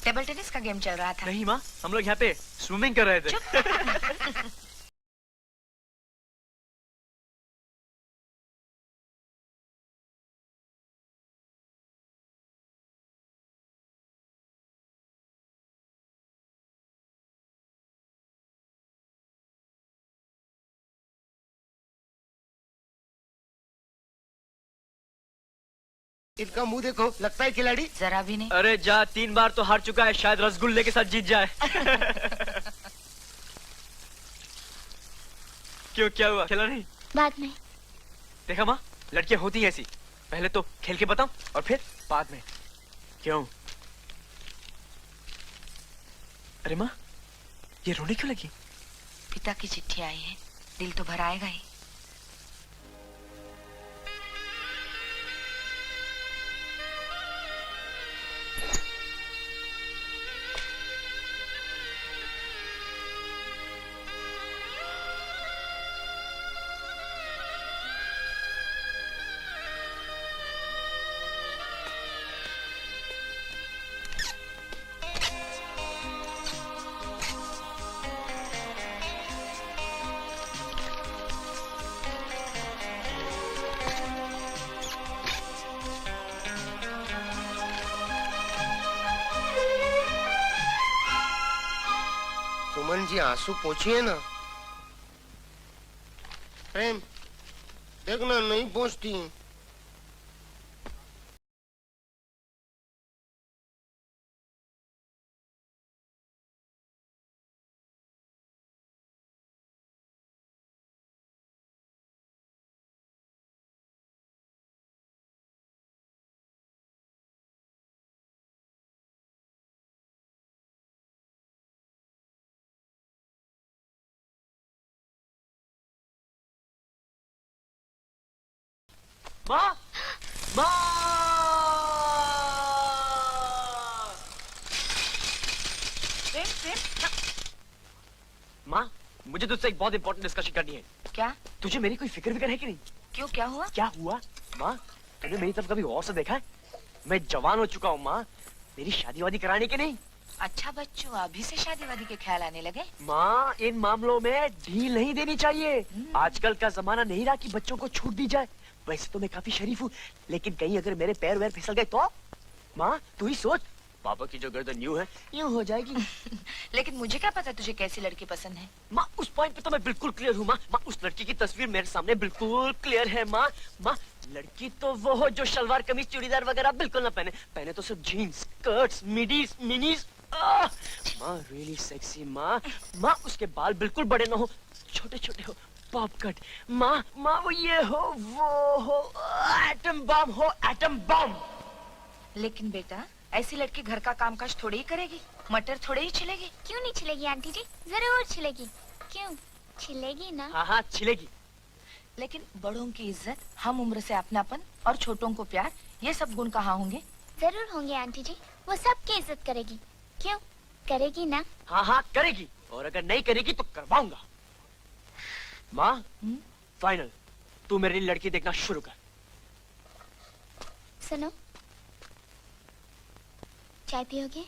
Table tennis का game चल रहा था। नहीं माँ, हम लोग यहाँ पे स्विमिंग कर रहे थे। इनका मुंह देखो, लगता है खिलाड़ी। जरा भी नहीं। अरे जा, 3 बार तो हार चुका है, शायद रसगुल्ले के साथ जीत जाए। क्यों, क्या हुआ? खेला नहीं? बाद में। देखा माँ, लड़कियां होती हैं ऐसी, पहले तो खेल के बताओ और फिर बाद में। क्यों? अरे माँ, ये रोने क्यों लगी? पिता की चिट्ठी आई है, दिल तो भर आएगा ही। सुमन जी आंसू पोछिए ना। प्रेम, देखना नहीं पहुंचती। माँ, माँ! माँ, मुझे तुझसे एक बहुत इंपॉर्टेंट डिस्कशन करनी है। क्या? तुझे मेरी कोई फिक्र है कि नहीं? क्यों, क्या हुआ? क्या हुआ? माँ, तूने मेरी तरफ कभी गौर से देखा है? मैं जवान हो चुका हूँ माँ, मेरी शादी वादी कराने की नहीं। अच्छा बच्चों, अभी से शादी वादी के ख्याल आने लगे? माँ, इन मामलों में ढील नहीं देनी चाहिए। आजकल का जमाना नहीं रहा कि बच्चों को छूट दी जाए। वैसे तो मैं काफी शरीफ हूँ, लेकिन कहीं अगर मेरे पैर वैर फिसल गए तो? माँ, तू ही सोच, पापा की जो गर्दन यूं है, यूं हो जाएगी। लेकिन मुझे क्या पता तुझे कैसी लड़की पसंद है? माँ, उस पॉइंट पे तो मैं बिल्कुल क्लियर हूँ माँ। माँ, उस लड़की की तस्वीर मेरे सामने बिल्कुल क्लियर है माँ। माँ, लड़की तो वो हो जो शलवार कमीज चूड़ीदार वगैरह बिल्कुल ना पहने, पहने तो सिर्फ जीन्स, स्कर्ट्स, मिडीज, मिनीज। माँ, रियली सेक्सी माँ। माँ, उसके बाल बिल्कुल बड़े ना हो, छोटे छोटे हो, पॉप कट। माँ, माँ, वो ये हो, वो हो, एटम बम हो, एटम बम। लेकिन बेटा, ऐसी लड़की घर का कामकाज थोड़ी ही करेगी, मटर थोड़े ही छिलेगी। क्यों नहीं छिलेगी आंटी जी? जरूर छिलेगी। क्यों? छिलेगी ना। हाँ हाँ, छिलेगी। लेकिन बड़ों की इज्जत, हम उम्र से अपनापन और छोटों को प्यार, ये सब गुण कहाँ होंगे? जरूर होंगे आंटी जी, वो सबकी इज्जत करेगी। क्यों? करेगी ना। हाँ हाँ, करेगी, और अगर नहीं करेगी तो करवाऊंगा। माँ, फाइनल, तू मेरे लिए लड़की देखना शुरू कर। सुनो, चाय पियोगे?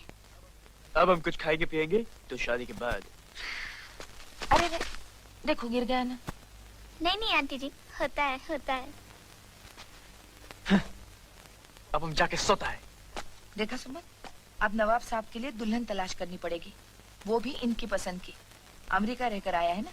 अब हम कुछ खाएंगे पिएंगे तो शादी के बाद। अरे रे, देखो गिर गया ना। नहीं नहीं आंटी जी, होता है होता है। अब हम जाके सोता है। देखा सुमन, अब नवाब साहब के लिए दुल्हन तलाश करनी पड़ेगी, वो भी इनकी पसंद की। अमेरिका रहकर आया है ना।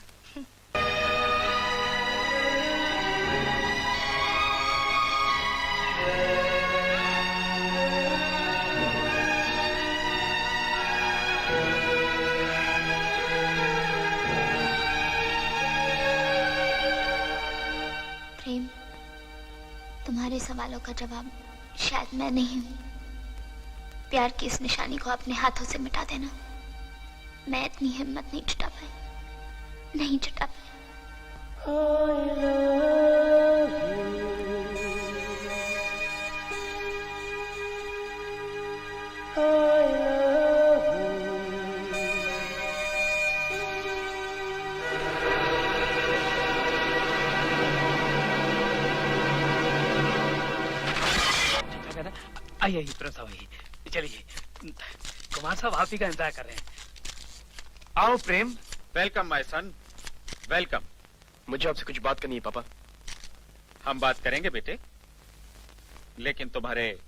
प्रेम, तुम्हारे सवालों का जवाब शायद मैं नहीं हूँ। प्यार की इस निशानी को अपने हाथों से मिटा देना। मैं इतनी हिम्मत नहीं जुटा पाई, नहीं जुटा पाई। आइए, प्रसाद, चलिए, कुमार साहब आप ही का इंतजार कर रहे हैं। आओ Prem. Welcome my son, welcome. मुझे आपसे कुछ बात करनी है पापा। हम बात करेंगे बेटे, लेकिन तुम्हारे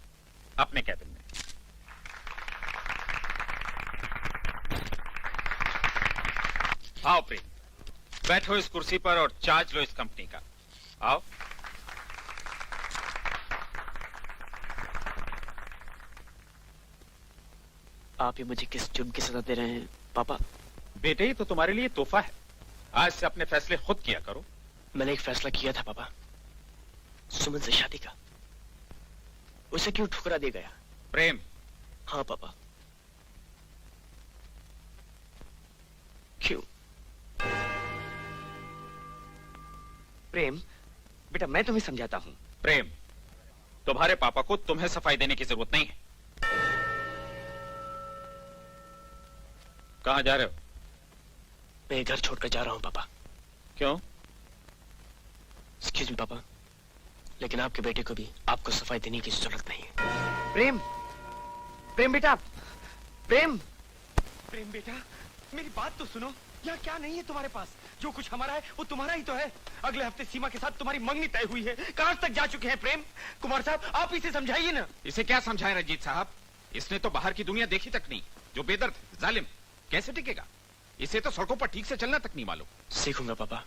अपने कैबिन में। आओ प्रेम, बैठो इस कुर्सी पर और चार्ज लो इस कंपनी का। आओ। आप ही मुझे किस जुर्म की सजा दे रहे हैं पापा? बेटे ये तो तुम्हारे लिए तोहफा है, आज से अपने फैसले खुद किया करो। मैंने एक फैसला किया था पापा, सुमन से शादी का। उसे क्यों ठुकरा दिया गया? प्रेम। हाँ पापा। क्यों? प्रेम बेटा, मैं तुम्हें समझाता हूँ। प्रेम, तुम्हारे पापा को तुम्हें सफाई देने की जरूरत नहीं है। कहां जा रहे हो? मैं घर छोड़कर जा रहा हूँ पापा। क्यों? एक्सक्यूज मी पापा, लेकिन आपके बेटे को भी आपको सफाई देने की जरूरत नहीं है। प्रेम, प्रेम बेटा, प्रेम, प्रेम बेटा, मेरी बात तो सुनो। यहाँ क्या नहीं है तुम्हारे पास? जो कुछ हमारा है वो तुम्हारा ही तो है। अगले हफ्ते सीमा के साथ तुम्हारी मंगनी तय हुई है। कहां तक जा चुके हैं प्रेम? कुमार साहब आप इसे समझाइए ना। इसे क्या समझाएं रंजीत साहब, इसने तो बाहर की दुनिया देखी तक नहीं। जो बेदर्द जालिम कैसे टिकेगा? इसे तो सड़कों पर ठीक से चलना तक नहीं मालूम। सीखूंगा पापा।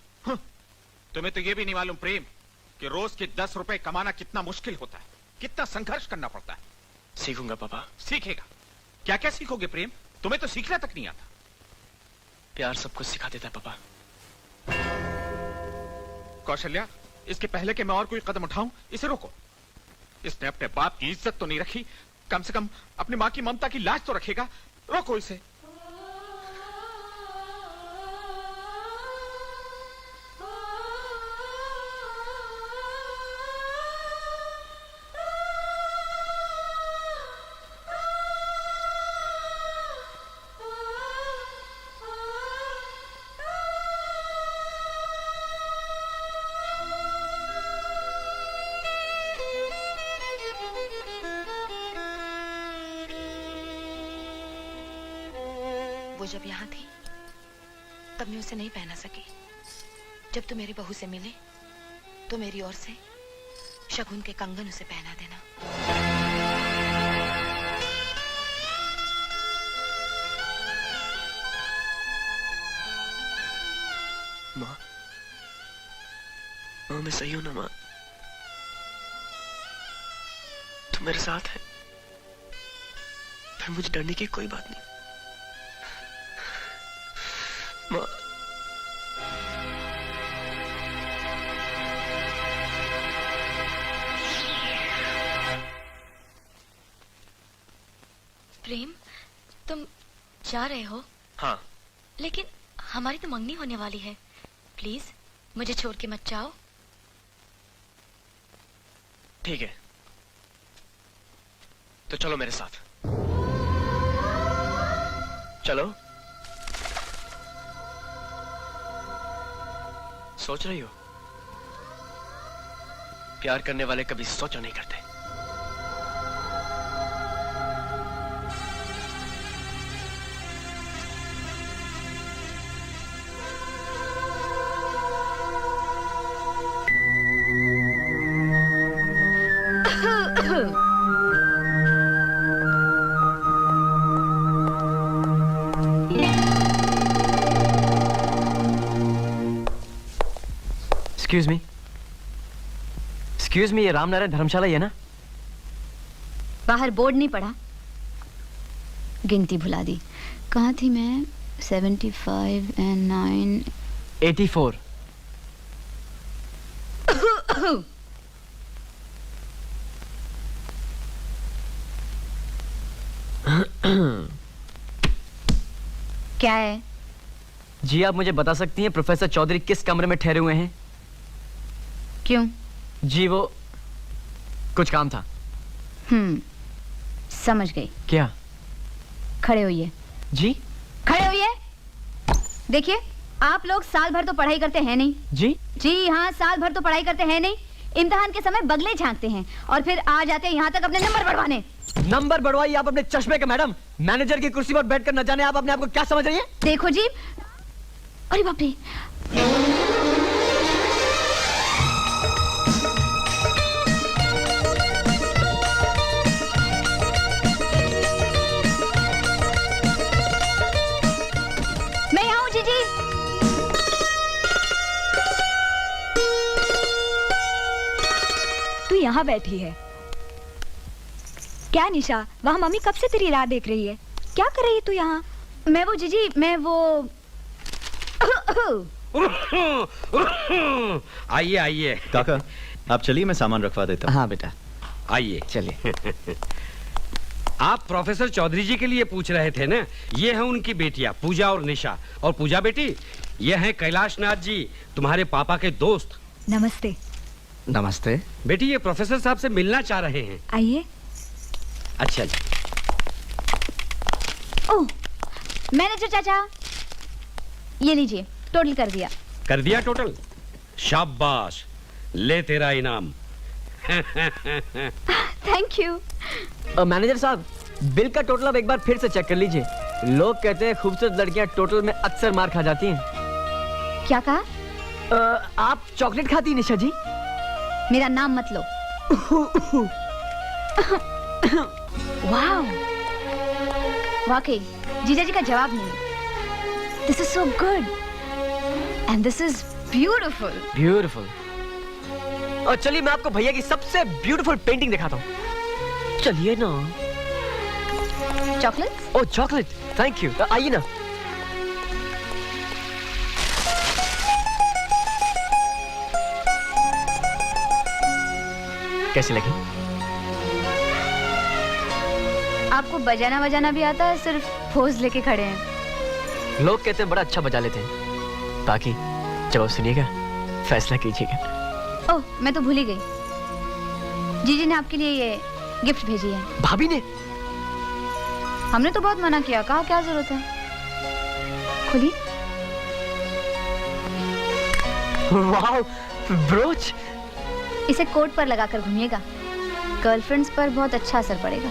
तुम्हें तो ये भी नहीं मालूम प्रेम कि रोज के 10 रुपए कमाना कितना मुश्किल होता है, कितना संघर्ष करना पड़ता है। सीखूंगा पापा। सीखेगा? क्या क्या सीखोगे प्रेम? तुम्हें तो सीखना तक नहीं आता। प्यार सब कुछ सिखा देता है पापा। कौशल्या, इसके पहले कि मैं और कोई कदम उठाऊं, इसे रोको। इसने अपने बाप की इज्जत तो नहीं रखी, कम से कम अपनी मां की ममता की लाज तो रखेगा। रोको इसे। वो जब यहाँ थी तब मैं उसे नहीं पहना सकी। जब तू मेरी बहू से मिले तो मेरी ओर से शगुन के कंगन उसे पहना देना। माँ, माँ मैं सही हूं ना माँ? तू मेरे साथ है, फिर मुझे डरने की कोई बात नहीं। माँ, प्रेम, तुम जा रहे हो? हाँ। लेकिन हमारी तो मंगनी होने वाली है। प्लीज मुझे छोड़ के मत जाओ। ठीक है, तो चलो मेरे साथ। चलो। सोच रही हो? प्यार करने वाले कभी सोचा नहीं करते। एक्सक्यूज मी, ये रामनारायण धर्मशाला ही है ना? बाहर बोर्ड नहीं पड़ा? गिनती भुला दी। कहाँ थी मैं? 75 and 9 84। क्या है? जी आप मुझे बता सकती हैं प्रोफेसर चौधरी किस कमरे में ठहरे हुए हैं? क्यों? जी वो कुछ काम था। समझ गई। क्या? खड़े होइए। जी? खड़े होइए। देखिए, आप लोग साल भर तो पढ़ाई करते हैं नहीं। जी? जी हाँ, साल भर तो पढ़ाई करते हैं नहीं। इम्तिहान के समय बगले झांकते हैं और फिर आ जाते हैं यहाँ तक अपने नंबर बढ़वाने। नंबर बढ़वाइए आप अपने चश्मे के मैडम। मैनेजर की कुर्सी पर बैठकर न जाने आप अपने आप को क्या समझ रही हैं? देखो जी, अरे बाप रे, मैं यहाँ हूँ जीजी। तू यहाँ बैठी है क्या निशा? वहाँ मम्मी कब से तेरी राह देख रही है। क्या कर रही है तू यहाँ? मैं वो जीजी, मैं वो आइए आइए। काका आप चलिए, मैं सामान रखवा देता हूँ। हाँ बेटा आइए। चलिए। आप प्रोफेसर चौधरी जी के लिए पूछ रहे थे ना? ये हैं उनकी बेटियां पूजा और निशा। और पूजा बेटी, ये हैं कैलाश नाथ जी, तुम्हारे पापा के दोस्त। नमस्ते। नमस्ते बेटी, ये प्रोफेसर साहब से मिलना चाह रहे हैं। आइए। अच्छा जी। ओह, मैनेजर चाचा, ये लीजिए, टोटल कर दिया। कर दिया टोटल? शाबाश, ले तेरा इनाम। Thank you. मैनेजर साहब, बिल का टोटल अब एक बार फिर से चेक कर लीजिए। लोग कहते हैं खूबसूरत लड़कियां टोटल में अक्सर मार खा जाती हैं। क्या कहा? आप चॉकलेट खाती हैं निशा जी? मेरा नाम मत लो। वाह, वाकई जीजा जी का जवाब नहीं। This is so good and this is beautiful. Beautiful. और चलिए मैं आपको भैया की सबसे ब्यूटीफुल पेंटिंग दिखाता हूँ। चलिए ना। Chocolate? Oh chocolate, thank you. आइए ना। कैसी लगी? आपको बजाना बजाना भी आता है, सिर्फ पोज लेके खड़े हैं। लोग कहते हैं बड़ा अच्छा बजा लेते हैं। बाकी जब आप सुनिएगा फैसला कीजिएगा। ओह, मैं तो भूल ही गई। जीजी ने आपके लिए ये गिफ्ट भेजी है। भाभी ने? हमने तो बहुत मना किया, कहा क्या जरूरत है। खुली। वाह, ब्रोच। इसे कोट पर लगाकर घूमिएगा, गर्लफ्रेंड्स पर बहुत अच्छा असर पड़ेगा।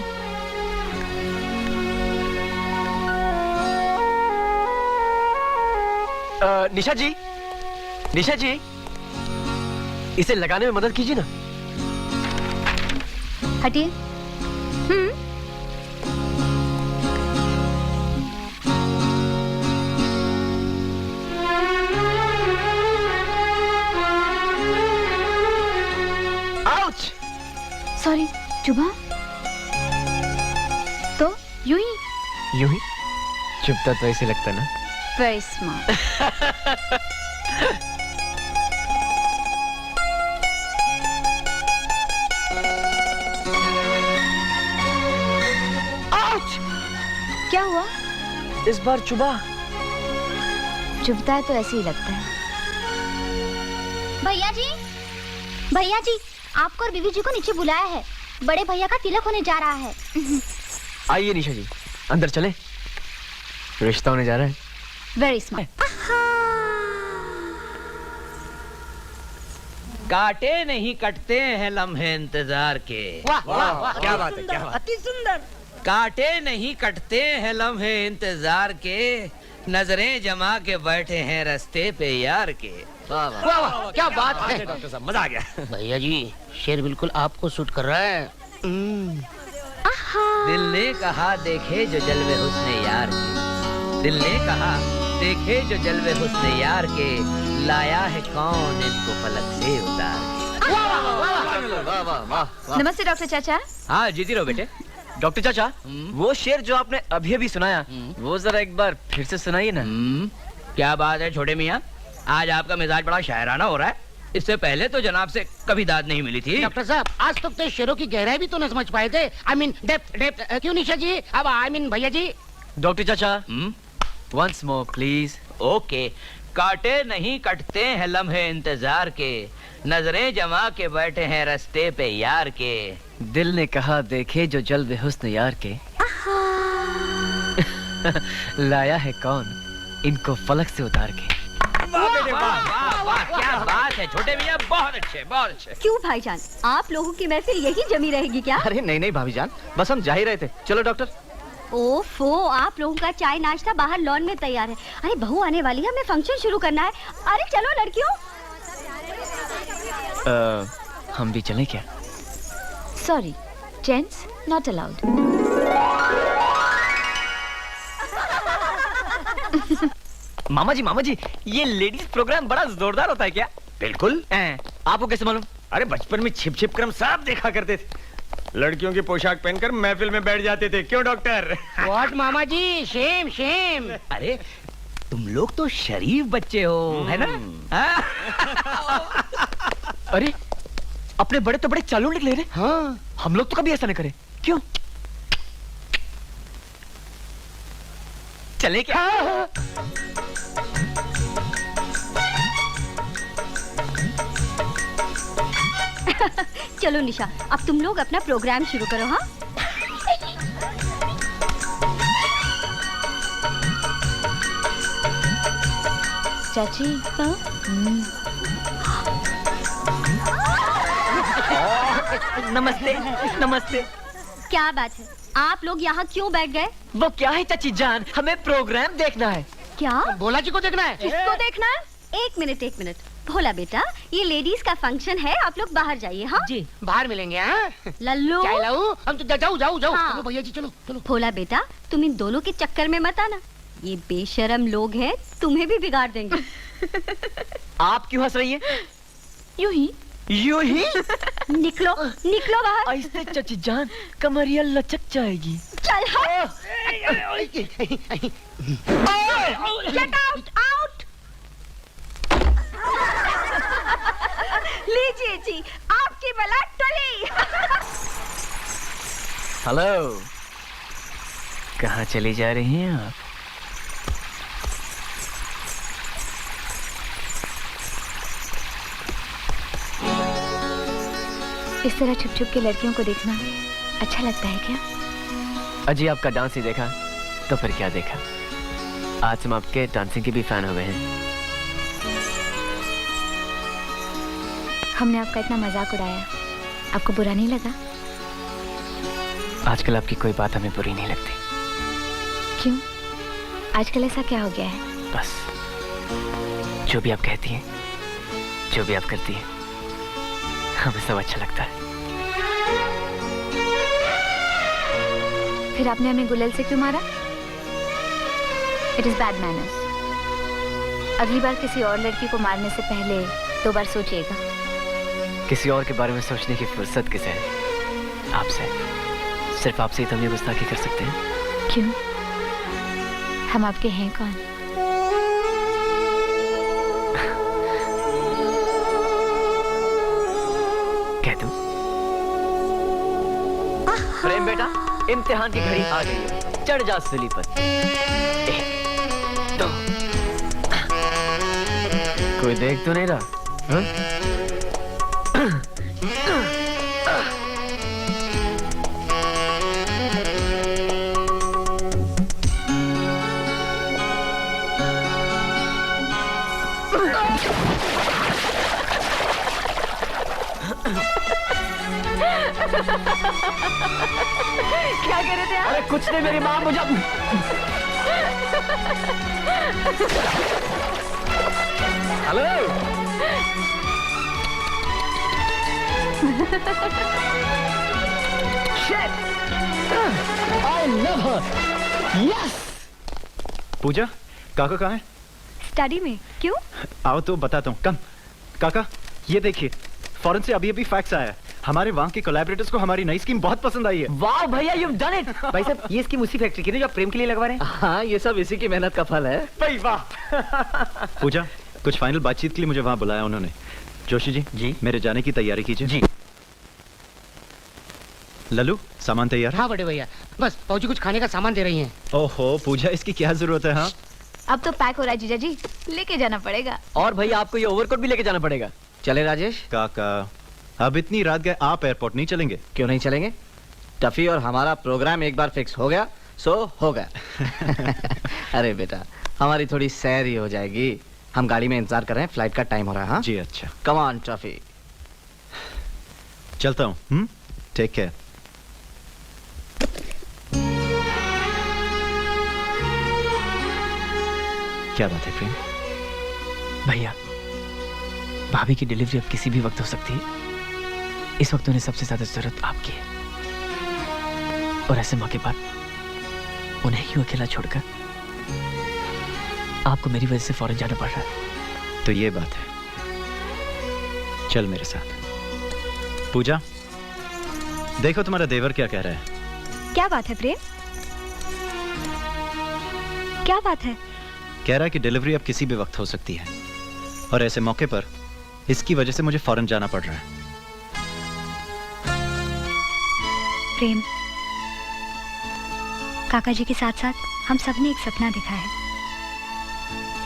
निशा जी, निशा जी, इसे लगाने में मदद कीजिए ना। हटिए। आउच। सॉरी, चुभा? तो यूं ही चुभता तो ऐसे लगता ना। Very smart. क्या हुआ? इस बार चुभा। चुभता है तो ऐसे ही लगता है। भैया जी, भैया जी, आपको और बीवी जी को नीचे बुलाया है। बड़े भैया का तिलक होने जा रहा है। आइए निशा जी, अंदर चले, रिश्ता होने जा रहा है। Very smart. काटे नहीं कटते हैं लम्हे इंतजार के। वाह वाह वाह, क्या बात है, क्या बात। अति सुंदर। काटे नहीं कटते हैं लम्हे इंतजार के, नजरें जमा के बैठे हैं रास्ते पे यार के। वाह वाह, क्या बात है डॉक्टर साहब, मजा आ गया। भैया जी शेर बिल्कुल आपको सूट कर रहा है। दिल ने कहा देखे जो जलवे हुस्ने यार के, दिल ने कहा देखे जो जलवे हुस्ने यार के, लाया है कौन इनको फलक से उतार के। वाह वाह वाह। नमस्ते डॉक्टर चाचा। हाँ जीती रहो बेटे। डॉक्टर चाचा, वो शेर जो आपने अभी अभी सुनाया, वो जरा एक बार फिर से सुनाइए ना। क्या बात है छोटे मियाँ, आज आपका मिजाज बड़ा शायराना हो रहा है। इससे पहले तो जनाब से कभी दाद नहीं मिली थी। डॉक्टर साहब आज तक तो शेरों की गहराई भी तो न समझ पाए थे। I mean depth depth. क्यों निशा जी? अब आई मीन भैया जी। डॉक्टर चाचा, वंस मोर प्लीज। ओके। काटे नहीं कटते हैं लम्हे इंतजार के, नजरें जमा के बैठे हैं रास्ते पे यार के। दिल ने कहा देखे जो जलवे हुस्न यार के, लाया है कौन इनको फलक से उतार के। वाह बेटे वाह, वाह वाह क्या बात है छोटे भैया, बहुत अच्छे बहुत अच्छे। क्यों भाईजान, आप लोगों की महफिल यही जमी रहेगी क्या? अरे नहीं नहीं भाभी जान, बस हम जा ही रहे थे। चलो डॉक्टर। ओफो, आप लोगों का चाय नाश्ता बाहर लॉन में तैयार है। अरे बहू आने वाली है, हमें फंक्शन शुरू करना है। अरे चलो लड़कियों। हम भी चलें क्या? Sorry, gents not allowed. मामा जी, ये लेडीज प्रोग्राम बड़ा जोरदार होता है क्या? बिल्कुल। आपको कैसे मालूम? अरे बचपन में छिप छिप कर हम सब देखा करते थे। लड़कियों की पोशाक पहनकर महफिल में बैठ जाते थे, क्यों डॉक्टर? व्हाट मामा जी, शेम शेम। अरे तुम लोग तो शरीफ बच्चे हो, है ना? अरे अपने बड़े तो बड़े चालू निकले रे। हाँ, हम लोग तो कभी ऐसा नहीं करे, क्यों? चले क्या? चलो निशा, अब तुम लोग अपना प्रोग्राम शुरू करो। हाँ चाची, नमस्ते नमस्ते। क्या बात है, आप लोग यहाँ क्यों बैठ गए? वो क्या है चाची जान, हमें प्रोग्राम देखना है। क्या? भोला जी को देखना है। किसको देखना है? एक मिनट। भोला बेटा, ये लेडीज का फंक्शन है, आप लोग बाहर जाइए। हाँ जी, बाहर मिलेंगे। हाँ लल्लू, चाय लाऊं? हम तो जाओ। हाँ। चलो भैया जी, चलो। भोला बेटा, तुम इन दोनों के चक्कर में मत आना। ये बेशरम लोग हैं, तुम्हें भी बिगाड़ देंगे। आप क्यों हंस रही हैं? यूं ही। निकलो बाहर। ऐसे चाची जान, कमरिया लचक जाएगी। चल हाँ। Get out! लीजिए जी, आपकी बला टली। हेलो, कहाँ चली जा रही हैं आप? इस तरह छुप छुप के लड़कियों को देखना अच्छा लगता है क्या? अजी आपका डांस ही देखा तो फिर क्या देखा। आज हम आपके डांसिंग के भी फैन हो गए हैं। हमने आपका इतना मजाक उड़ाया, आपको बुरा नहीं लगा? आजकल आपकी कोई बात हमें बुरी नहीं लगती। क्यों? आजकल ऐसा क्या हो गया है? बस जो भी आप कहती हैं, जो भी आप करती हैं, हमें सब अच्छा लगता है। फिर आपने हमें गुलेल से क्यों मारा? It is bad manners. अगली बार किसी और लड़की को मारने से पहले 2 बार सोचिएगा। किसी और के बारे में सोचने की फुर्सत किसे है? आपसे। सिर्फ आपसे ही तो हम ये गुस्ताखी कर सकते हैं। क्यों? हम आपके हैं कौन? कह दूं? प्रेम बेटा, इम्तिहान की घड़ी आ गई है, चढ़ जा सूली पर। 1 2। कोई देख तो नहीं रहा? हाँ? क्या कह रहे थे आप? अरे कुछ नहीं, मेरी माँ मुझे। Hello. I love her. Yes. पूजा, काका कहाँ है? स्टडी में। क्यों? आओ तो बताता हूँ। कम काका, ये देखिए, फॉरेन से अभी फैक्स आया है। हमारे वहाँ के कोलैबोरेटर्स को हमारी नई स्कीम बहुत पसंद आई है। वाह भैया, you've done it। भाई साहब, ये स्कीम उसी फैक्ट्री की ना जो आप प्रेम के लिए लगवा रहे हैं? हाँ, ये सब इसी की मेहनत का फल है। भाई वाह। पूजा, कुछ फाइनल बातचीत के लिए मुझे वहाँ बुलाया उन्होंने। जोशी जी, मेरे जाने की तैयारी कीजिए। जी। लल्लू, सामान तैयार? हाँ बड़े भैया, बस फौजी कुछ खाने का सामान दे रही हैं। ओहो पूजा, इसकी क्या जरूरत है? हाँ अब तो पैक हो रहा है जीजा जी, लेके जाना पड़ेगा। और भैया आपको ये ओवरकोट भी लेके जाना पड़ेगा। चले राजेश? काका, अब इतनी रात गए आप एयरपोर्ट नहीं चलेंगे? क्यों नहीं चलेंगे? टफी और हमारा प्रोग्राम एक बार फिक्स हो गया सो हो गया। अरे बेटा, हमारी थोड़ी सैर ही हो जाएगी। हम गाड़ी में इंतजार कर रहे हैं, फ्लाइट का टाइम हो रहा है। हाँ जी अच्छा, कम ऑन टॉफी। चलता हूँ। Take care. क्या बात है प्रेम? भैया, भाभी की डिलीवरी अब किसी भी वक्त हो सकती है। इस वक्त उन्हें सबसे ज्यादा जरूरत आपकी है, और ऐसे मौके पर उन्हें ही अकेला छोड़कर आपको मेरी वजह से फौरन जाना पड़ रहा है। तो ये बात है, चल मेरे साथ। पूजा, देखो तुम्हारा देवर क्या कह रहा है। क्या बात है प्रेम? क्या बात है? कह रहा है कि डिलीवरी अब किसी भी वक्त हो सकती है, और ऐसे मौके पर इसकी वजह से मुझे फौरन जाना पड़ रहा है। प्रेम, काका जी के साथ साथ हम सबने एक सपना देखा है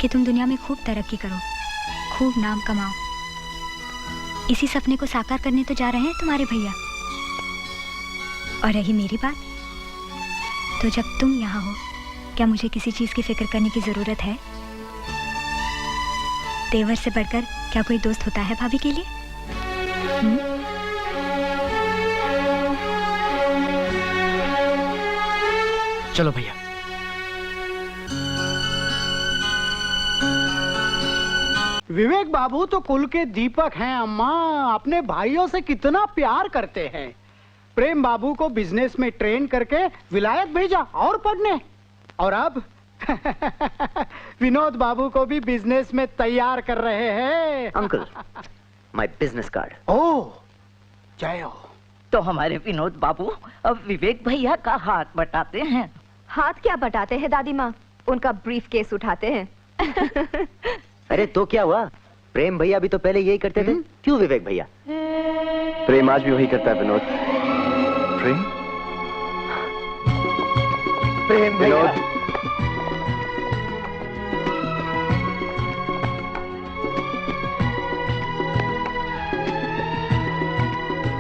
कि तुम दुनिया में खूब तरक्की करो, खूब नाम कमाओ। इसी सपने को साकार करने तो जा रहे हैं तुम्हारे भैया। और रही मेरी बात, तो जब तुम यहाँ हो, क्या मुझे किसी चीज की फिक्र करने की जरूरत है? देवर से बढ़कर क्या कोई दोस्त होता है भाभी के लिए? चलो भैया। विवेक बाबू तो कुल के दीपक हैं अम्मा, अपने भाइयों से कितना प्यार करते हैं। प्रेम बाबू को बिजनेस में ट्रेन करके विलायत भेजा और पढ़ने, और अब विनोद बाबू को भी बिजनेस में तैयार कर रहे हैं। Uncle, my business card. Oh, जय हो। तो हमारे विनोद बाबू अब विवेक भैया का हाथ बटाते हैं। हाथ क्या बटाते हैं दादी माँ, उनका ब्रीफ केस उठाते हैं। अरे तो क्या हुआ, प्रेम भैया भी तो पहले यही करते थे, क्यों विवेक भैया? प्रेम आज भी वही करता है विनोद। प्रेम? प्रेम भैया।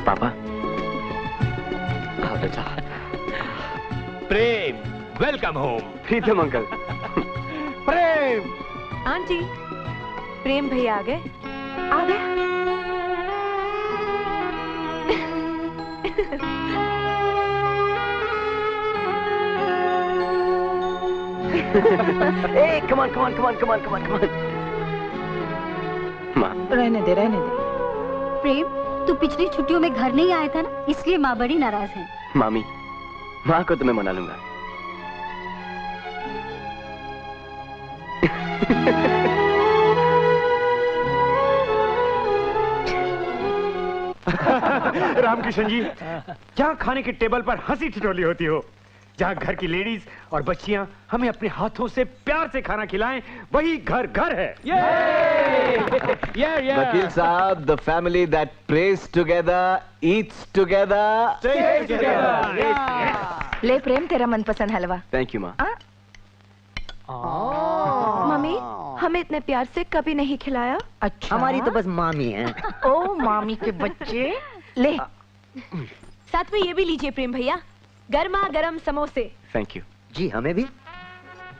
पापा, हाँ बेटा। प्रेम, वेलकम होम। प्रीतम अंकल। प्रेम, आंटी, प्रेम भैया आ गए। आ गए। Hey, come on. माँ, रहने दे। प्रेम, तू पिछली छुट्टियों में घर नहीं आया था ना, इसलिए माँ बड़ी नाराज है। मामी, माँ को तो मैं मना लूंगा। रामकृष्ण जी, जहाँ खाने के टेबल पर हंसी ठिठोली होती हो, जहाँ घर की लेडीज और बच्चियां हमें अपने हाथों से प्यार से खाना खिलाएं, वही घर है। वकील साहब, the family that praise together, eats together, stage together. ले प्रेम, तेरा मनपसंद हलवा। थैंक यू माँ। मम्मी, हमें इतने प्यार से कभी नहीं खिलाया। अच्छा, हमारी तो बस मामी है। ओ मामी के बच्चे। ले, साथ में ये भी लीजिए प्रेम भैया, गर्मा गर्म समोसे। थैंक यू जी। हमें भी?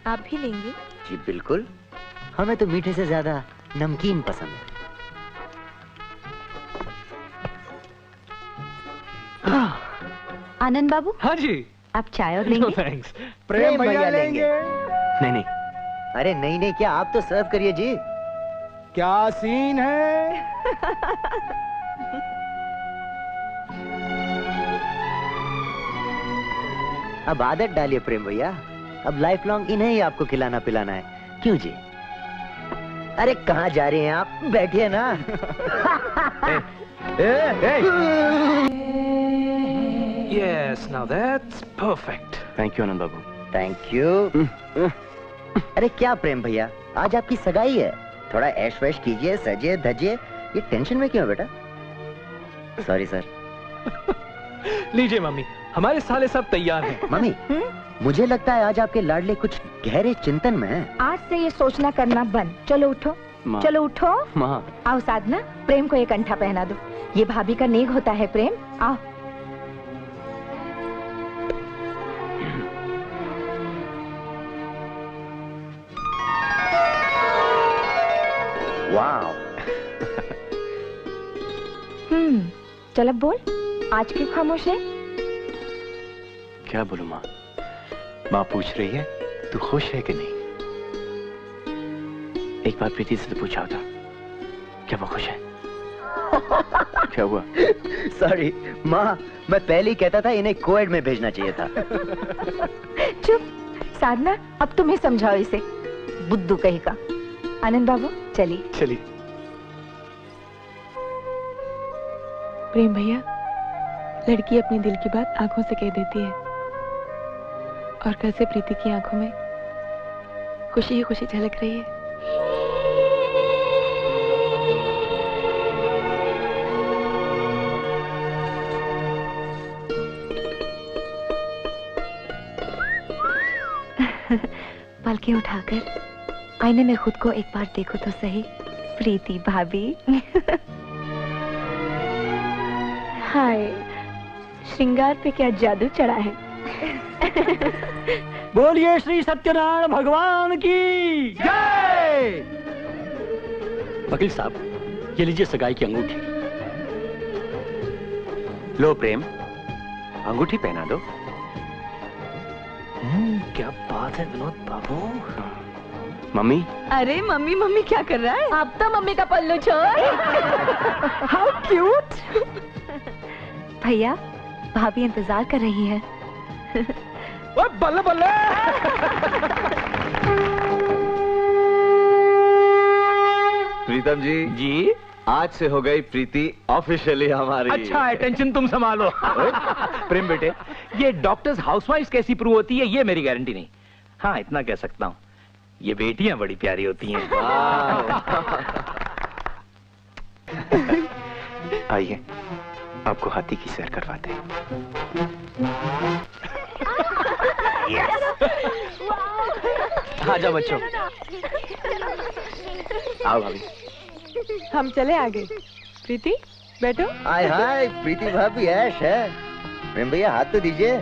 आप भी लेंगे? जी बिल्कुल, हमें तो मीठे से ज्यादा नमकीन पसंद है। आनंद बाबू। हाँ जी। आप चाय और लेंगे? थैंक्स। प्रेम भैया लेंगे। नहीं। अरे नहीं, क्या आप तो सर्व करिए जी। क्या सीन है। अब आदत डालिए प्रेम भैया, अब लाइफ लॉन्ग इन्हें ही आपको खिलाना पिलाना है, क्यों जी? अरे कहाँ जा रहे हैं आप, बैठिए ना। Yes, now that's perfect. Thank you Anand Babu. Thank you. अरे क्या प्रेम भैया, आज आपकी सगाई है, थोड़ा ऐश वैश कीजिए, सजिए धजिए। ये टेंशन में क्यों बेटा? Sorry sir. लीजिए मम्मी, हमारे साले सब तैयार हैं। मम्मी, मुझे लगता है आज आपके लाडले कुछ गहरे चिंतन में हैं। आज से ये सोचना करना बंद। चलो उठो, चलो उठो। माँ। आओ साधना, प्रेम को एक अंगूठा पहना दो। ये भाभी का नेग होता है प्रेम। आओ। वाह। चल अब बोल, आज क्यों खामोश है? क्या बोलूं माँ? माँ पूछ रही है तू खुश है कि नहीं। एक बार प्रीति से तो पूछा होता, क्या वो खुश है? क्या हुआ? सॉरी माँ, मैं पहले ही कहता था इन्हें कोएड में भेजना चाहिए था। चुप साधना, अब तुम ही समझाओ इसे, बुद्धू कहीं का। आनंद बाबू चलिए। चलिए। प्रेम भैया, लड़की अपने दिल की बात आंखों से कह देती है, और कल से प्रीति की आंखों में खुशी ही खुशी झलक रही है। पलकें उठाकर आईने में खुद को एक बार देखो तो सही, प्रीति भाभी। हाय, श्रृंगार पे क्या जादू चढ़ा है। बोलिए श्री सत्यनारायण भगवान की जय। वकील साहब, ये लीजिए सगाई की अंगूठी। लो प्रेम, अंगूठी पहना दो। क्या बात है विनोद बाबू। मम्मी। अरे मम्मी मम्मी क्या कर रहा है? अब तो मम्मी का पल्लू छोड़। How cute. भैया, भाभी इंतजार कर रही है। बल्ले बल्ले। प्रीतम जी, आज से हो गई प्रीति ऑफिशियली हमारी। अच्छा है, टेंशन तुम संभालो। प्रेम बेटे, ये डॉक्टर्स हाउसवाइफ कैसी प्रूव होती है ये मेरी गारंटी नहीं। हाँ, इतना कह सकता हूँ, ये बेटियां बड़ी प्यारी होती हैं। आइए, आपको हाथी की सैर करवाते हैं। आ जाओ बच्चों। आओ भाभी। हम चले आगे। प्रीति बैठो। हाय हाय, प्रीति भाभी ऐश है। प्रेम भैया हाथ तो दीजिए।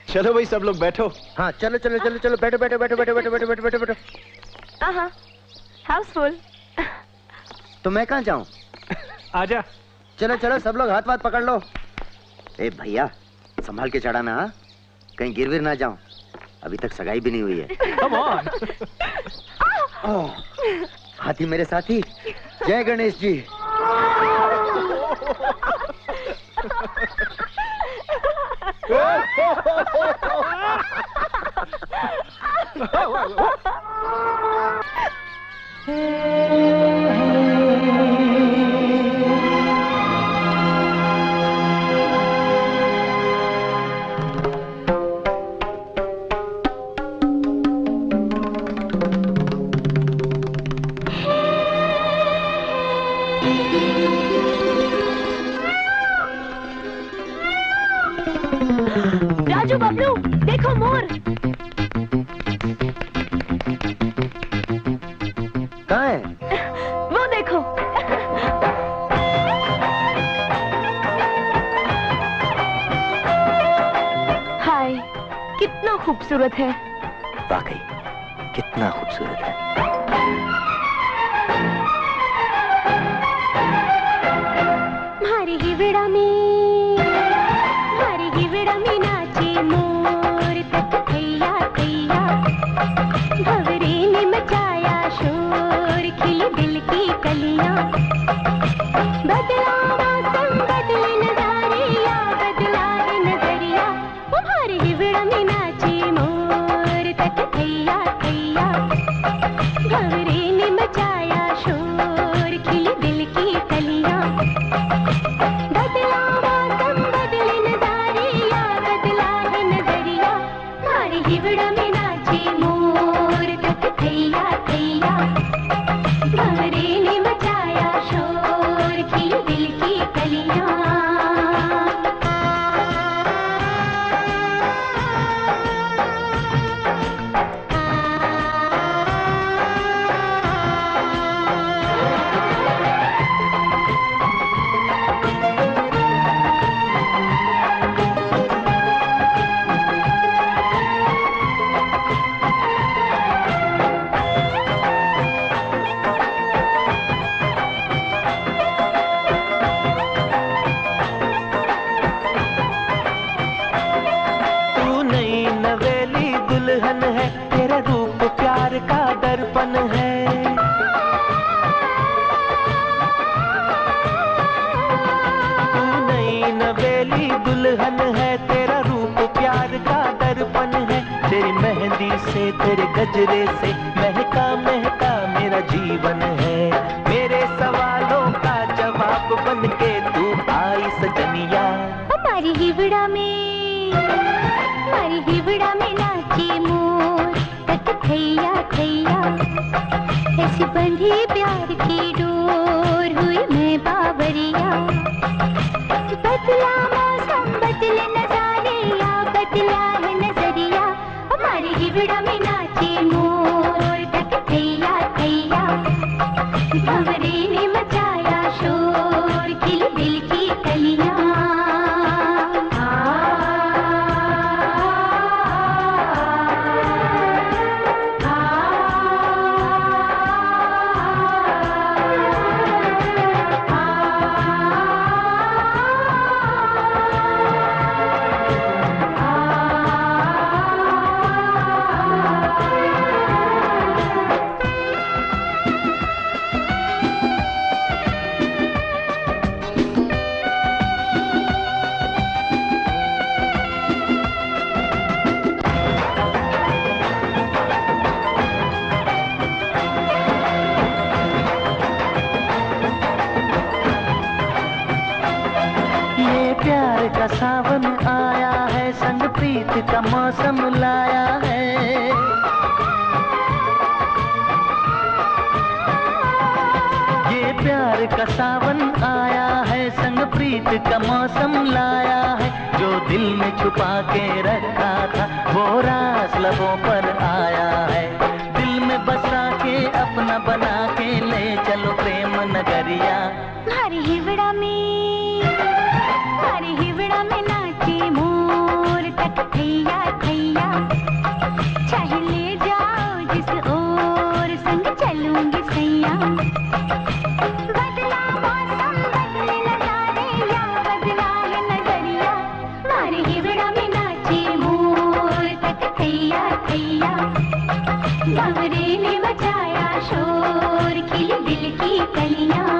चलो भाई सब लोग बैठो। हाँ चलो चलो चलो चलो, बैठो बैठो बैठो बैठो बैठो बैठो बैठो बैठो बैठो। हाँ, हाउसफुल। तो मैं कहाँ जाऊँ? आजा। चलो चलो सब लोग हाथ वाथ पकड़ लो। ए भैया, संभाल के चढ़ाना, हाँ? कहीं गिर विर ना जाऊं। अभी तक सगाई भी नहीं हुई है। Come on। हाथी मेरे साथी। जय गणेश जी। राजू बबलू, देखो मोर। कहाँ है? वो देखो। हाय, कितना खूबसूरत है। वाकई कितना खूबसूरत है। मारी हिवड़ा में नाचे मोर तक थैया थैया, भंवरे ने मचाया शोर, खिली दिल की कलियां। बदला मौसम बदले नजारिया, बदला है नजरिया। मारी हिवड़ा में नाचे मोर तक थैया थैया, भंवरे ने मचाया शोर, खिली दिल की कलियां। बदला मौसम बदले नजारिया, बदला है नजरिया। मारी हिवड़ा में नाचे मोर तक थैया थैया, भंवरे ने मचाया शोर, खिली दिल की कलियां। दुल्हन है, तेरा रूप प्यार का दर्पण है। तू नई नवेली दुल्हन है, तेरा रूप प्यार का दर्पण है। तेरी मेहंदी से, तेरे गजरे से महका महका मेरा जीवन है। मेरे सवालों का जवाब बन के तू आई सजनिया। हमारी हिवड़ा में नाचे मोर, तक थैया थैया, ऐसी बंधी प्यार की डोर, हुई मैं बावरिया। बदला मौसम, बदले नजारे, या बदला है नजरिया। हमारी हिवड़ा में नाचे मोर, तक थैया थैया, भंवरे ने मचाया शोर, खिली दिल की कलियां। सावन आया है, संग प्रीत का मौसम लाया है। ये प्यार का सावन आया है, संग प्रीत का मौसम लाया है। जो दिल में छुपा के रखा था, वो राज लबों पर आया है। दिल में बसा के अपना बना के ले चलो प्रेम नगरिया। हमारी हिवड़ा में नाचे मोर, तक थैया थैया, चाहे ले जाओ जिस ओर, संग चलूंगी सैया। बदला मौसम, बदले नजारे, या बदला है नजरिया। हमारी हिवड़ा में नाचे मोर, तक थैया थैया, भंवरे ने मचाया शोर, खिली दिल की कलियां।